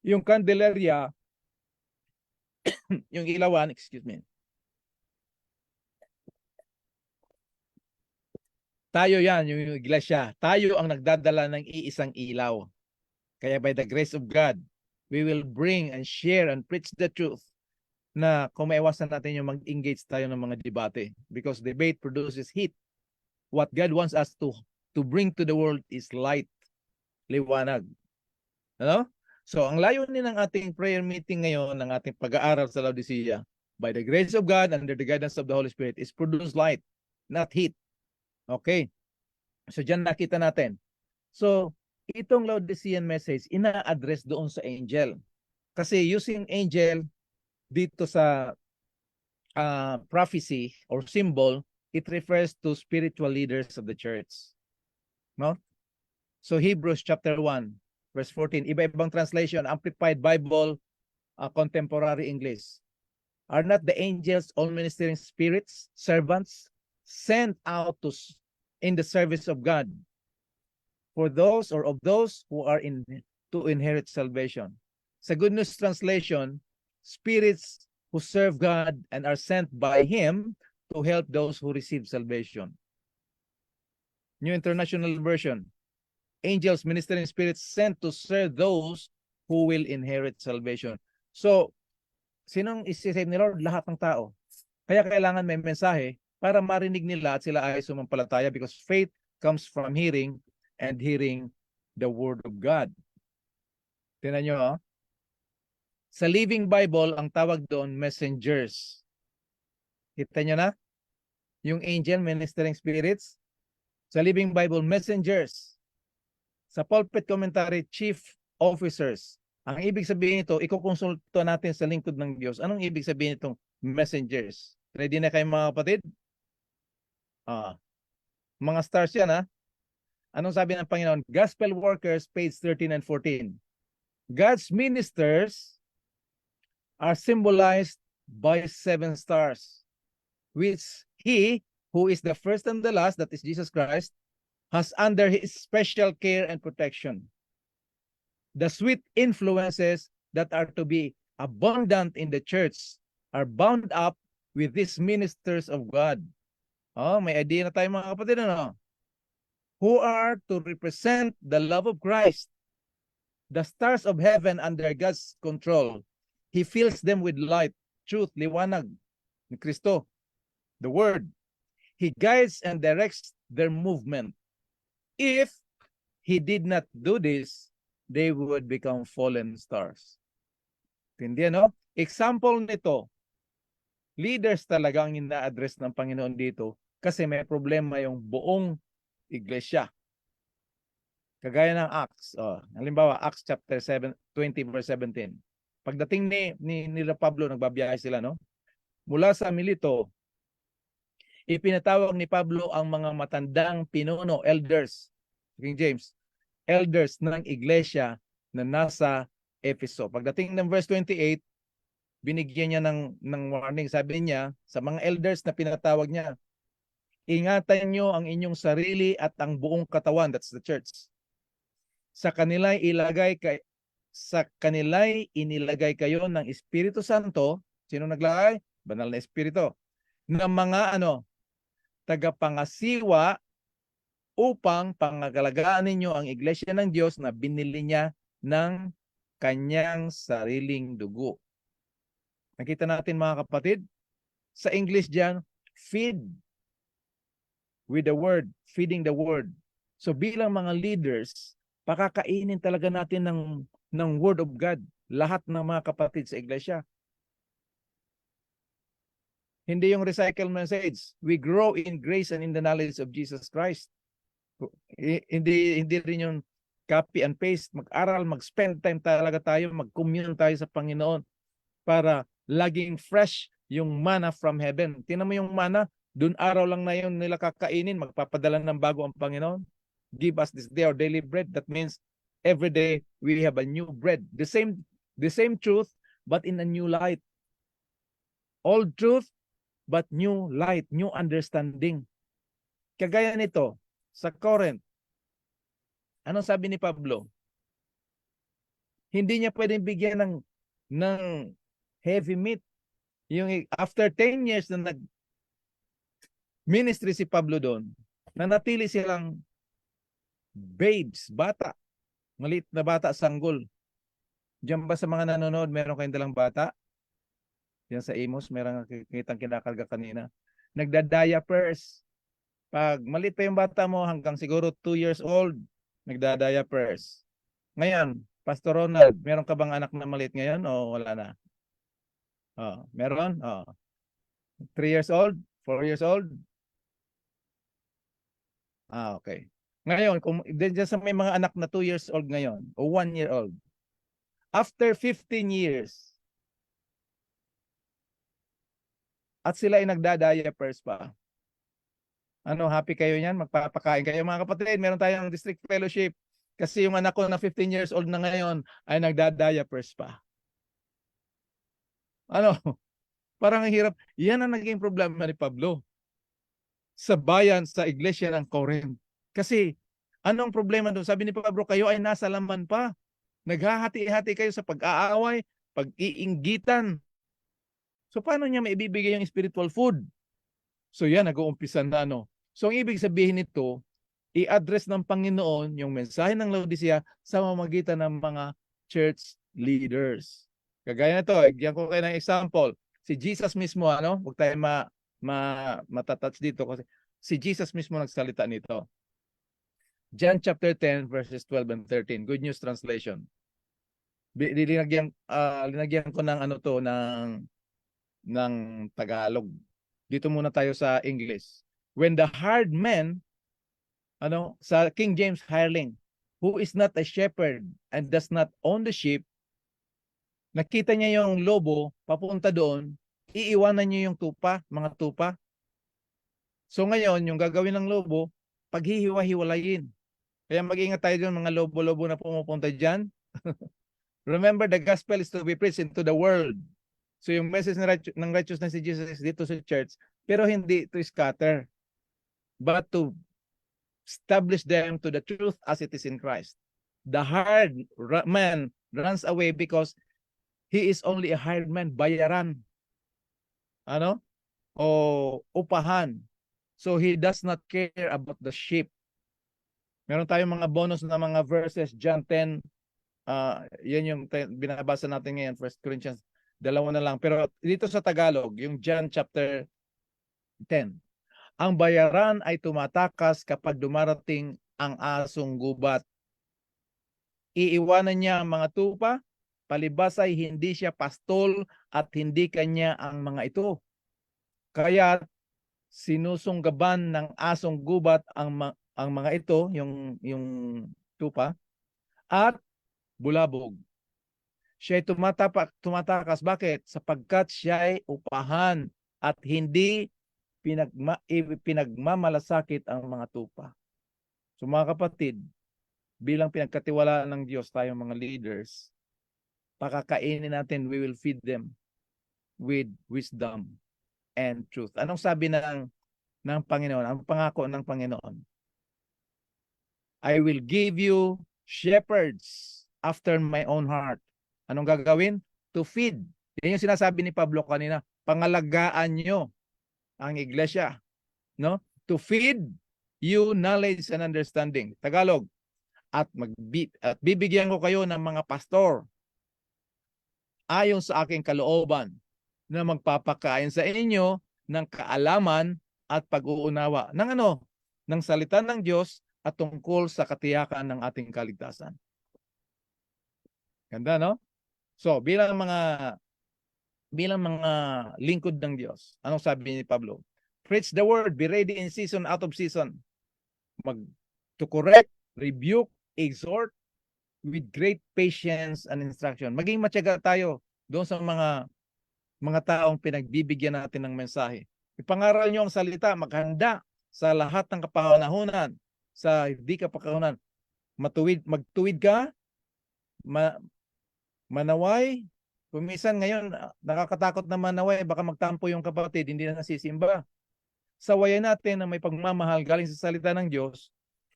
Yung candelaria, yung ilawan, excuse me. Tayo yan, yung iglesia. Tayo ang nagdadala ng iisang ilaw. Kaya by the grace of God, we will bring and share and preach the truth na kung maiwasan natin yung mag-engage tayo ng mga debate. Because debate produces heat. What God wants us to bring to the world is light, liwanag. Ano? So, ang layunin ng ating prayer meeting ngayon, ng ating pag-aaral sa Laodicea, by the grace of God, under the guidance of the Holy Spirit, is produce light, not heat. Okay. So, dyan nakita natin. So, itong Laodicean message, ina-address doon sa angel. Kasi using angel dito sa prophecy or symbol, it refers to spiritual leaders of the church. No? So, Hebrews chapter 1, verse 14, iba-ibang translation, Amplified Bible, Contemporary English. Are not the angels all ministering spirits, servants, sent out in the service of God for those or of those who are to inherit salvation? Sa Good News Translation, spirits who serve God and are sent by Him to help those who receive salvation. New International Version, angels, ministering spirits sent to serve those who will inherit salvation. So, sinong isisave ni Lord? Lahat ng tao. Kaya kailangan may mensahe para marinig nila at sila ay sumampalataya because faith comes from hearing and hearing the Word of God. Tingnan nyo, oh. Sa Living Bible, ang tawag doon, messengers. Kita nyo na? Yung angel, ministering spirits. Sa Living Bible, messengers. Sa Pulpit Commentary, chief officers. Ang ibig sabihin nito, ikukonsulto natin sa lingkod ng Diyos. Anong ibig sabihin itong messengers? Ready na kayo mga kapatid? Mga stars yan, ha? Anong sabi ng Panginoon? Gospel workers, page 13 and 14. God's ministers are symbolized by 7 stars, which He, who is the first and the last, that is Jesus Christ, has under His special care and protection. The sweet influences that are to be abundant in the church are bound up with these ministers of God. Oh, may idea na tayo mga kapatid, ano? Who are to represent the love of Christ. The stars of heaven under God's control. He fills them with light, truth, liwanag ni Kristo, the Word. He guides and directs their movement. If He did not do this, they would become fallen stars. Hindi, no? Example nito, leaders talaga ang ina-address ng Panginoon dito kasi may problema yung buong iglesia. Kagaya ng Acts. Halimbawa, Acts chapter 20 verse 17. Pagdating ni Pablo, nagbabiyahe sila, no? Mula sa Mileto, ipinatawag ni Pablo ang mga matandang pinuno, elders, King James, elders ng iglesia na nasa Efeso. Pagdating ng verse 28, binigyan niya ng warning. Sabi niya, sa mga elders na pinatawag niya, ingatan niyo ang inyong sarili at ang buong katawan, that's the church. Sa kanila'y inilagay kayo ng Espiritu Santo. Sino naglagay? Banal na Espiritu. Ng mga tagapangasiwa upang pangagalagaan ninyo ang iglesia ng Diyos na binili niya ng kanyang sariling dugo. Nakita natin mga kapatid, sa English diyan, feed with the word, feeding the word. So bilang mga leaders, pakakainin talaga natin ng Word of God, lahat ng mga kapatid sa iglesia. Hindi yung recycle message. We grow in grace and in the knowledge of Jesus Christ. Hindi rin yung copy and paste. Mag-aral, mag-spend time talaga tayo, mag-commune tayo sa Panginoon para laging fresh yung manna from heaven. Tingnan mo yung manna, dun araw lang na yun nila kakainin, magpapadala ng bago ang Panginoon. Give us this day our daily bread. That means every day we have a new bread. The same truth, but in a new light. Old truth, but new light, new understanding. Kagaya nito, sa Corinth, anong sabi ni Pablo? Hindi niya pwedeng bigyan ng heavy meat. Yung after 10 years na nag-ministry si Pablo doon, nanatili silang babes, bata. Maliit na bata, sanggol. Diyan ba sa mga nanonood, meron kayong dalang bata? Yan sa Imos, meron kitang kinakarga kanina. Nagda-diapers. Pag maliit pa yung bata mo, hanggang siguro 2 years old, nagda-diapers. Ngayon, Pastor Ronald, meron ka bang anak na maliit ngayon o wala na? Oh, meron? Oh. 3 years old? 4 years old? Okay. Ngayon, kung dyan sa may mga anak na 2 years old ngayon o 1 year old, after 15 years, at sila ay nagda-diapers pa. Ano, happy kayo niyan? Magpapakain kayo mga kapatid. Meron tayong district fellowship. Kasi yung anak ko na 15 years old na ngayon ay nagda-diapers pa. Ano? Parang ang hirap. Yan ang naging problema ni Pablo sa bayan, sa iglesia ng Corinth. Kasi anong problema doon? Sabi ni Pablo, kayo ay nasa laman pa. Naghahati-hati kayo sa pag-aaway, pag-iinggitan. So paano niya maibibigay yung spiritual food? So yan, nag-uumpisa na ano. So ang ibig sabihin nito, i-address ng Panginoon yung mensahe ng Laodicea sa pamamagitan ng mga church leaders. Kagaya nito, igyan ko kayo ng example. Si Jesus mismo, ano, huwag tayo matatouch dito kasi si Jesus mismo nagsalita nito. John chapter 10 verses 12 and 13. Good News Translation. Linagyan ko ng ano to ng Tagalog. Dito muna tayo sa English. When the hard man, ano, sa King James hireling, who is not a shepherd and does not own the sheep, nakita niya yung lobo, papunta doon, iiwanan niya yung tupa, mga tupa. So ngayon, yung gagawin ng lobo, paghihiwa-hiwalayin. Kaya mag-ingat tayo doon, mga lobo-lobo na pumupunta dyan. Remember, the gospel is to be preached into the world. So yung message ng righteousness si Jesus is dito sa church, pero hindi to scatter, but to establish them to the truth as it is in Christ. The hired man runs away because he is only a hired man, bayaran. Ano? O upahan. So he does not care about the sheep. Meron tayong mga bonus na mga verses, John 10, yan yung binabasa natin ngayon, 1 Corinthians, dalawa na lang. Pero dito sa Tagalog, yung John chapter 10, ang bayaran ay tumatakas kapag dumarating ang asong gubat. Iiwanan niya ang mga tupa, palibas ay hindi siya pastol at hindi kanya ang mga ito. Kaya sinusunggaban ng asong gubat ang mga ito, yung tupa, at bulabog. Siya ay tumatakas. Bakit? Sapagkat siya ay upahan at hindi pinagmamalasakit ang mga tupa. So mga kapatid, bilang pinagkatiwalaan ng Diyos tayong mga leaders, pakakainin natin, we will feed them with wisdom and truth. Anong sabi ng Panginoon? Ang pangako ng Panginoon, I will give you shepherds after my own heart. Anong gagawin? To feed. Yan yung sinasabi ni Pablo kanina. Pangalagaan nyo ang iglesia. No? To feed you knowledge and understanding. Tagalog. At bibigyan ko kayo ng mga pastor ayon sa aking kalooban na magpapakain sa inyo ng kaalaman at pag-uunawa ng ano? Ng salita ng Diyos at tungkol sa katiyakan ng ating kaligtasan. Ganda, no? So, bilang mga bilang mga lingkod ng Diyos. Anong sabi ni Pablo? Preach the word, be ready in season, out of season. To correct, rebuke, exhort with great patience and instruction. Maging matyaga tayo doon sa mga taong pinagbibigyan natin ng mensahe. Ipangaral nyo ang salita, maghanda sa lahat ng kapanahunan, sa hindi kapakahunan. Magtuwid ka, manaway. Kumisan ngayon, nakakatakot na manaway, baka magtampo yung kapatid, hindi na nasisimba. Sawayan natin na may pagmamahal galing sa salita ng Diyos,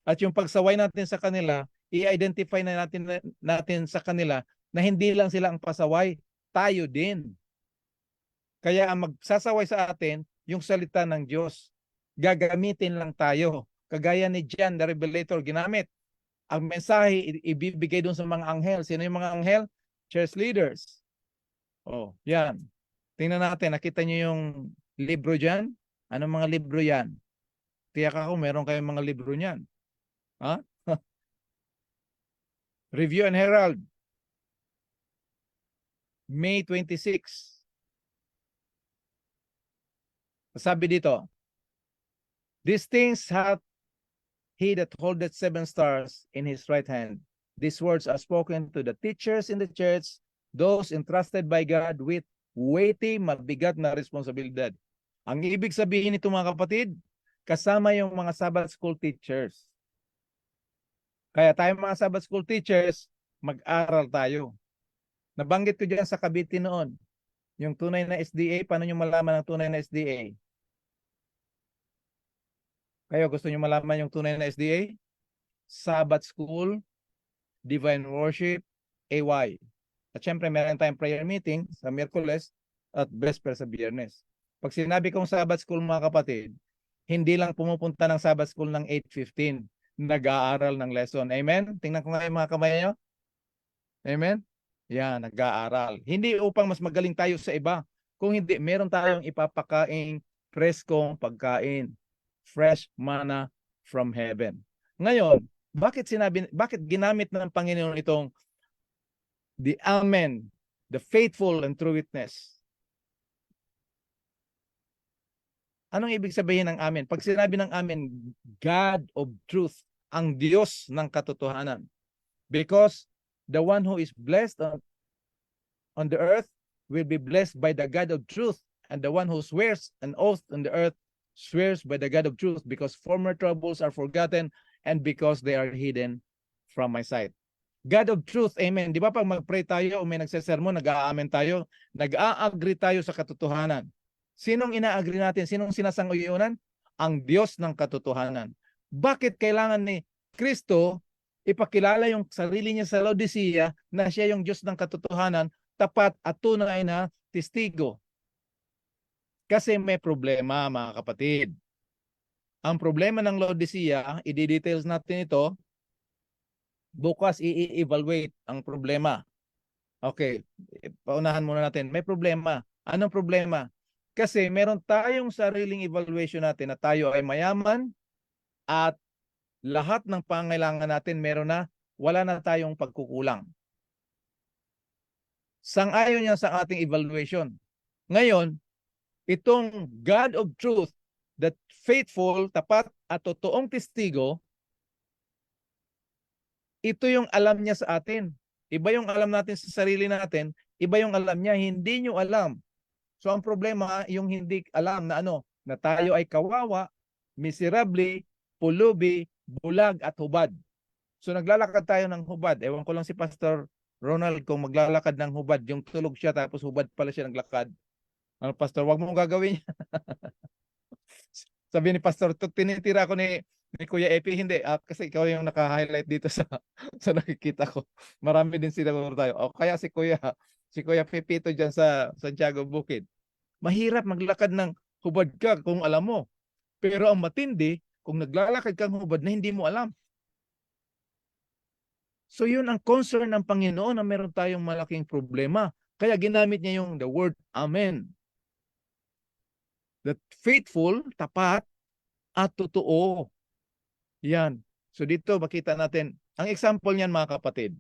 at yung pagsaway natin sa kanila, i-identify na natin sa kanila na hindi lang sila ang pasaway, tayo din. Kaya ang magsasaway sa atin, yung salita ng Diyos. Gagamitin lang tayo. Kagaya ni John the Revelator, ginamit. Ang mensahe, ibibigay doon sa mga anghel. Sino yung mga anghel? Church leaders. Oh, yan. Tingnan natin, nakita niyo yung libro dyan? Anong mga libro yan? Tiyak ako, meron kayong mga libro niyan. Ha? Review and Herald. May 26. Sabi dito, these things hath he that holdeth 7 stars in his right hand. These words are spoken to the teachers in the church, those entrusted by God with weighty, mabigat na responsibilidad. Ang ibig sabihin nito mga kapatid, kasama yung mga Sabbath school teachers. Kaya tayo mga Sabbath school teachers, mag-aral tayo. Nabanggit ko dyan sa Cavite noon, yung tunay na SDA, paano nyo malaman ang tunay na SDA? Kayo, gusto nyo malaman yung tunay na SDA? Sabbath School, Divine Worship, AY. At syempre, meron tayong prayer meeting sa Miyerkules at Vesper sa Biyernes. Pag sinabi kong Sabbath School mga kapatid, hindi lang pumupunta ng Sabbath School ng 8:15, nag-aaral ng lesson. Amen? Tingnan ko nga yung mga kamay nyo. Amen? Yan, nag-aaral. Hindi upang mas magaling tayo sa iba. Kung hindi, meron tayong ipapakaing preskong pagkain. Fresh manna from heaven. Ngayon, bakit ginamit ng Panginoon itong the Amen, the faithful and true witness? Anong ibig sabihin ng Amen? Pag sinabi ng Amen, God of truth, ang Diyos ng katotohanan. Because the one who is blessed on the earth will be blessed by the God of truth, and the one who swears an oath on the earth swears by the God of truth, because former troubles are forgotten and because they are hidden from my sight. God of truth, amen. Di ba pag mag-pray tayo o may nagsesermon, nag-aamen tayo, nag-a-agree tayo sa katotohanan. Sinong ina-agree natin? Sinong sinasang-uyunan? Ang Diyos ng katotohanan. Bakit kailangan ni Kristo ipakilala yung sarili niya sa Laodicea na siya yung Diyos ng katotohanan, tapat at tunay na testigo? Kasi may problema mga kapatid. Ang problema ng Laodicea, i-details natin ito, bukas i-evaluate ang problema. Okay, paunahan muna natin. May problema. Anong problema? Kasi meron tayong sariling evaluation natin na tayo ay mayaman at lahat ng pangailangan natin meron na, wala na tayong pagkukulang. Sang-ayon niya sa ating evaluation. Ngayon, itong God of truth, that faithful, tapat at totoong testigo, ito yung alam niya sa atin. Iba yung alam natin sa sarili natin, iba yung alam niya, hindi nyo alam. So ang problema, yung hindi alam na na tayo ay kawawa, miserable, pulubi, bulag at hubad. So naglalakad tayo ng hubad. Ewan ko lang si Pastor Ronald kung maglalakad ng hubad, yung tulog siya tapos hubad pala siya naglakad. Ano, Pastor, wag mong gagawin. Sabi ni Pastor, tinitira ko ni Kuya Epi, hindi. Kasi ikaw yung naka-highlight dito sa nakikita ko. Marami din sila tayo. O kaya si Kuya Pepito dyan sa Santiago Bukid. Mahirap maglakad ng hubad ka kung alam mo. Pero ang matindi, kung naglalakad kang hubad na hindi mo alam. So yun ang concern ng Panginoon na meron tayong malaking problema. Kaya ginamit niya yung the word Amen. That faithful, tapat, at totoo. Yan. So dito makita natin, ang example niyan mga kapatid.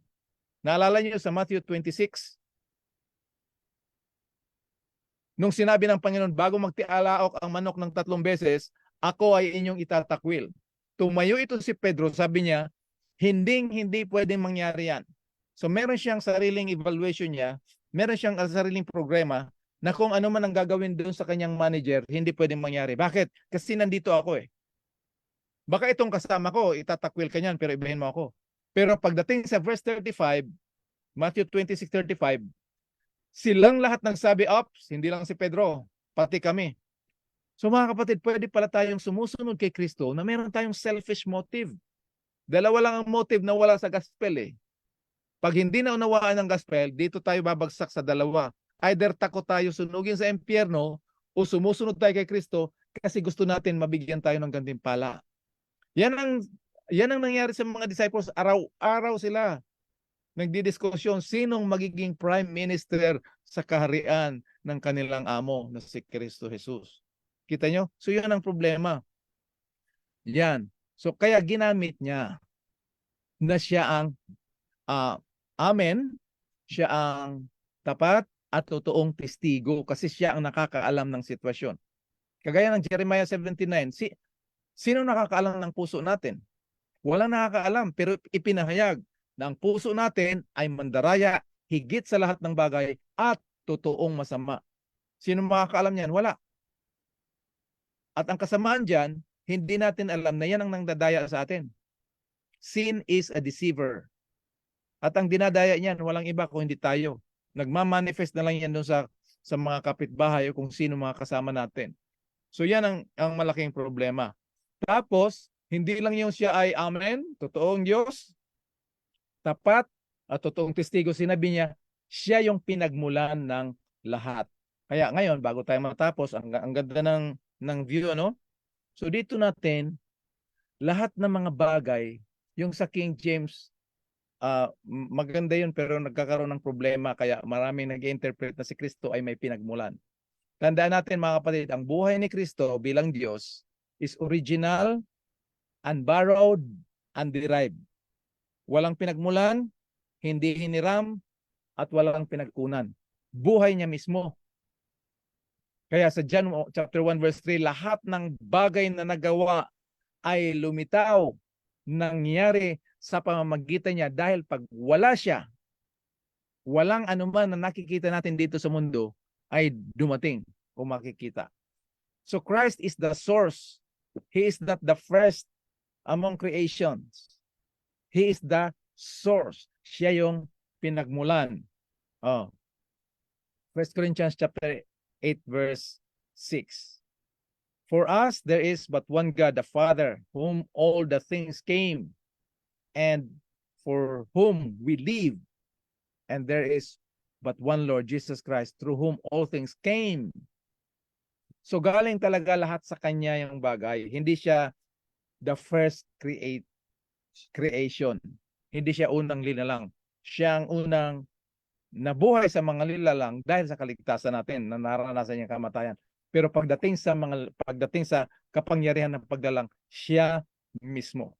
Naalala niyo sa Matthew 26? Nung sinabi ng Panginoon, bago magtialaok ang manok ng 3 beses, ako ay inyong itatakwil. Tumayo ito si Pedro, sabi niya, hindi pwedeng mangyari yan. So meron siyang sariling evaluation niya, meron siyang sariling programa na kung ano man ang gagawin doon sa kanyang manager, hindi pwedeng mangyari. Bakit? Kasi nandito ako eh. Baka itong kasama ko, itatakwil ka niyan, pero ibahin mo ako. Pero pagdating sa verse 35, Matthew 26:35, silang lahat nagsabi, ops, hindi lang si Pedro, pati kami. So mga kapatid, pwede pala tayong sumusunod kay Kristo na meron tayong selfish motive. Dalawa lang ang motive na wala sa gospel eh. Pag hindi na unawaan ng gospel, dito tayo babagsak sa dalawa. Either takot tayo sunugin sa impyerno o sumusunod tayo kay Kristo kasi gusto natin mabigyan tayo ng gantimpala. Yan ang nangyari sa mga disciples. Araw-araw sila nagdidiskusyon sinong magiging prime minister sa kaharian ng kanilang amo na si Kristo Jesus. Kita nyo? So yan ang problema. Yan. So kaya ginamit niya na siya ang amen, siya ang tapat at totoong testigo kasi siya ang nakakaalam ng sitwasyon. Kagaya ng Jeremiah 17:9, sino nakakaalam ng puso natin? Walang nakakaalam, pero ipinahayag na ang puso natin ay mandaraya, higit sa lahat ng bagay, at totoong masama. Sino makakaalam niyan? Wala. At ang kasamaan dyan, hindi natin alam na yan ang nangdadaya sa atin. Sin is a deceiver. At ang dinadaya niyan, walang iba kung hindi tayo. Nagmamanifest na lang yan doon sa mga kapitbahay o kung sino mga kasama natin. So yan ang malaking problema. Tapos, hindi lang yung siya ay amen, totoong Diyos, tapat at totoong testigo. Sinabi niya, siya yung pinagmulan ng lahat. Kaya ngayon, bago tayo matapos, ang ganda ng view, ano? So dito natin, lahat ng mga bagay, yung sa King James, maganda yun pero nagkakaroon ng problema kaya maraming nag-interpret na si Kristo ay may pinagmulan. Tandaan natin mga kapatid, ang buhay ni Kristo bilang Diyos is original, unborrowed, underived. Walang pinagmulan, hindi hiniram, at walang pinagkunan. Buhay niya mismo. Kaya sa John chapter 1 verse 3, lahat ng bagay na nagawa ay lumitaw, nangyari sa pamamagitan niya dahil pag wala siya, walang anuman na nakikita natin dito sa mundo ay dumating o makikita. So Christ is the source. He is not the first among creations. He is the source. Siya yung pinagmulan. 1 Corinthians chapter 8 verse 6. For us there is but one God, the Father, whom all the things came, and for whom we live. And there is but one Lord, Jesus Christ, through whom all things came. So galing talaga lahat sa Kanya yung bagay. Hindi siya the first creation. Hindi siya unang linalang. Siya ang unang nabuhay sa mga nilalang dahil sa kaligtasan natin na naranasan niyang kamatayan. Pero pagdating sa kapangyarihan ng pagdalang, siya mismo.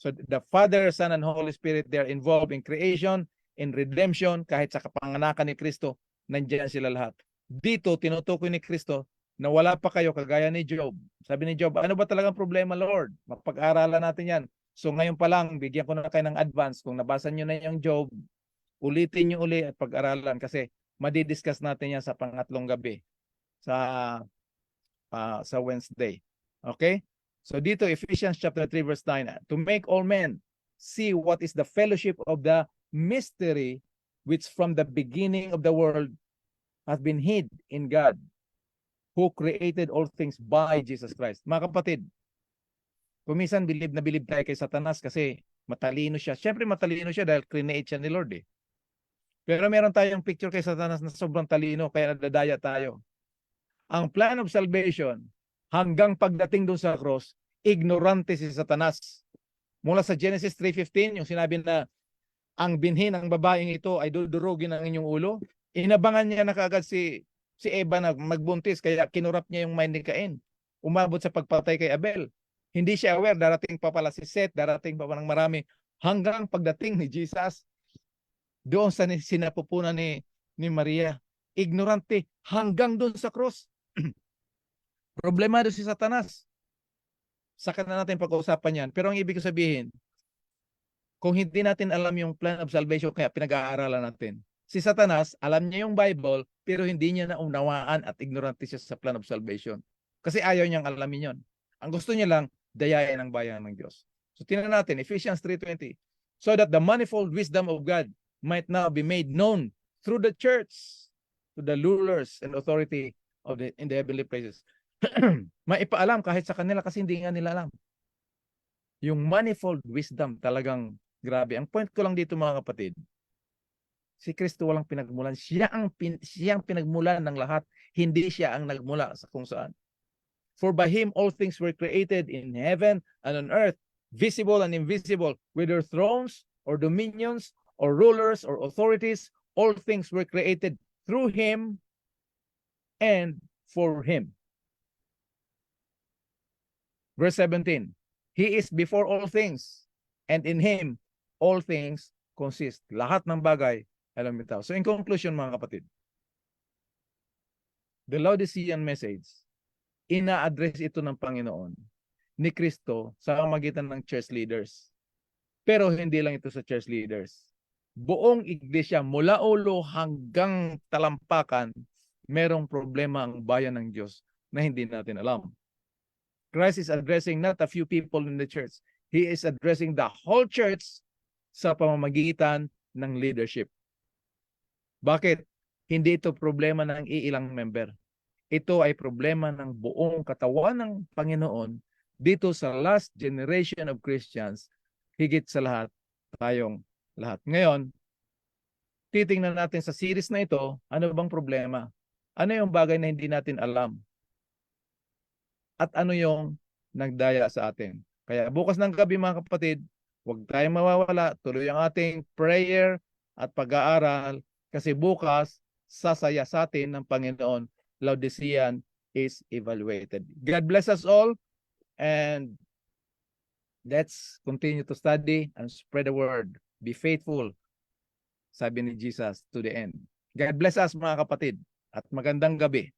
So the Father, Son, and Holy Spirit, they're involved in creation, in redemption, kahit sa kapanganakan ni Kristo, nandiyan sila lahat. Dito, tinutukoy ni Kristo na wala pa kayo kagaya ni Job. Sabi ni Job, ano ba talagang problema, Lord? Mapag-aralan natin yan. So ngayon pa lang, bigyan ko na kayo ng advance. Kung nabasa nyo na yung Job, ulitin nyo uli at pag-aralan kasi madidiscuss natin yan sa pangatlong gabi sa Wednesday. Okay? So dito, Ephesians chapter 3 verse 9, to make all men see what is the fellowship of the mystery which from the beginning of the world has been hid in God, who created all things by Jesus Christ. Mga kapatid, kumisan bilib na bilib tayo kay Satanas kasi matalino siya. Siyempre matalino siya dahil create siya ni Lord eh. Pero meron tayong picture kay Satanas na sobrang talino kaya nadadaya tayo. Ang plan of salvation, hanggang pagdating doon sa cross, ignorante si Satanas. Mula sa Genesis 3:15, yung sinabi na ang binhi ng babaeng ito ay dudurugin ang inyong ulo, inabangan niya na kaagad si Eva na magbuntis, kaya kinurap niya yung mind ni Cain. Umabot sa pagpatay kay Abel. Hindi siya aware, darating pa pala si Seth, darating pa ng marami, hanggang pagdating ni Jesus, doon sa sinapupunan ni Maria. ignorante hanggang doon sa cross. Problemado si Satanas. Saka na natin pag-uusapan yan. Pero ang ibig sabihin, kung hindi natin alam yung plan of salvation, kaya pinag-aaralan natin. Si Satanas, alam niya yung Bible, pero hindi niya naunawaan at ignorante siya sa plan of salvation. Kasi ayaw niyang alamin yon. Ang gusto niya lang, dayain ang bayan ng Diyos. So tingnan natin, Ephesians 3:20. So that the manifold wisdom of God might now be made known through the church to the rulers and authority in the heavenly places. Maipaalam kahit sa kanila kasi hindi nga nila alam. Yung manifold wisdom talagang grabe. Ang point ko lang dito mga kapatid, si Kristo walang pinagmulan. Siya ang pinagmulan ng lahat. Hindi siya ang nagmula sa kung saan. For by Him all things were created in heaven and on earth, visible and invisible, whether thrones or dominions or rulers or authorities, all things were created through Him and for Him. Verse 17, He is before all things, and in Him all things consist. Lahat ng bagay ay lumitaw. So in conclusion mga kapatid, the Laodicean message, ina-address ito ng Panginoon ni Kristo sa pamamagitan ng church leaders. Pero hindi lang ito sa church leaders. Buong iglesia mula ulo hanggang talampakan, merong problema ang bayan ng Diyos na hindi natin alam. Christ is addressing not a few people in the church. He is addressing the whole church sa pamamagitan ng leadership. Bakit? Hindi ito problema ng iilang member. Ito ay problema ng buong katawan ng Panginoon dito sa last generation of Christians, higit sa lahat, tayong lahat. Ngayon, titingnan natin sa series na ito, ano bang problema? Ano yung bagay na hindi natin alam? At ano yung nagdaya sa atin? Kaya bukas ng gabi mga kapatid, huwag tayong mawawala, tuloy ang ating prayer at pag-aaral kasi bukas sasaya sa atin ng Panginoon. Laodicean is evaluated. God bless us all and let's continue to study and spread the word. Be faithful, sabi ni Jesus, to the end. God bless us mga kapatid at magandang gabi.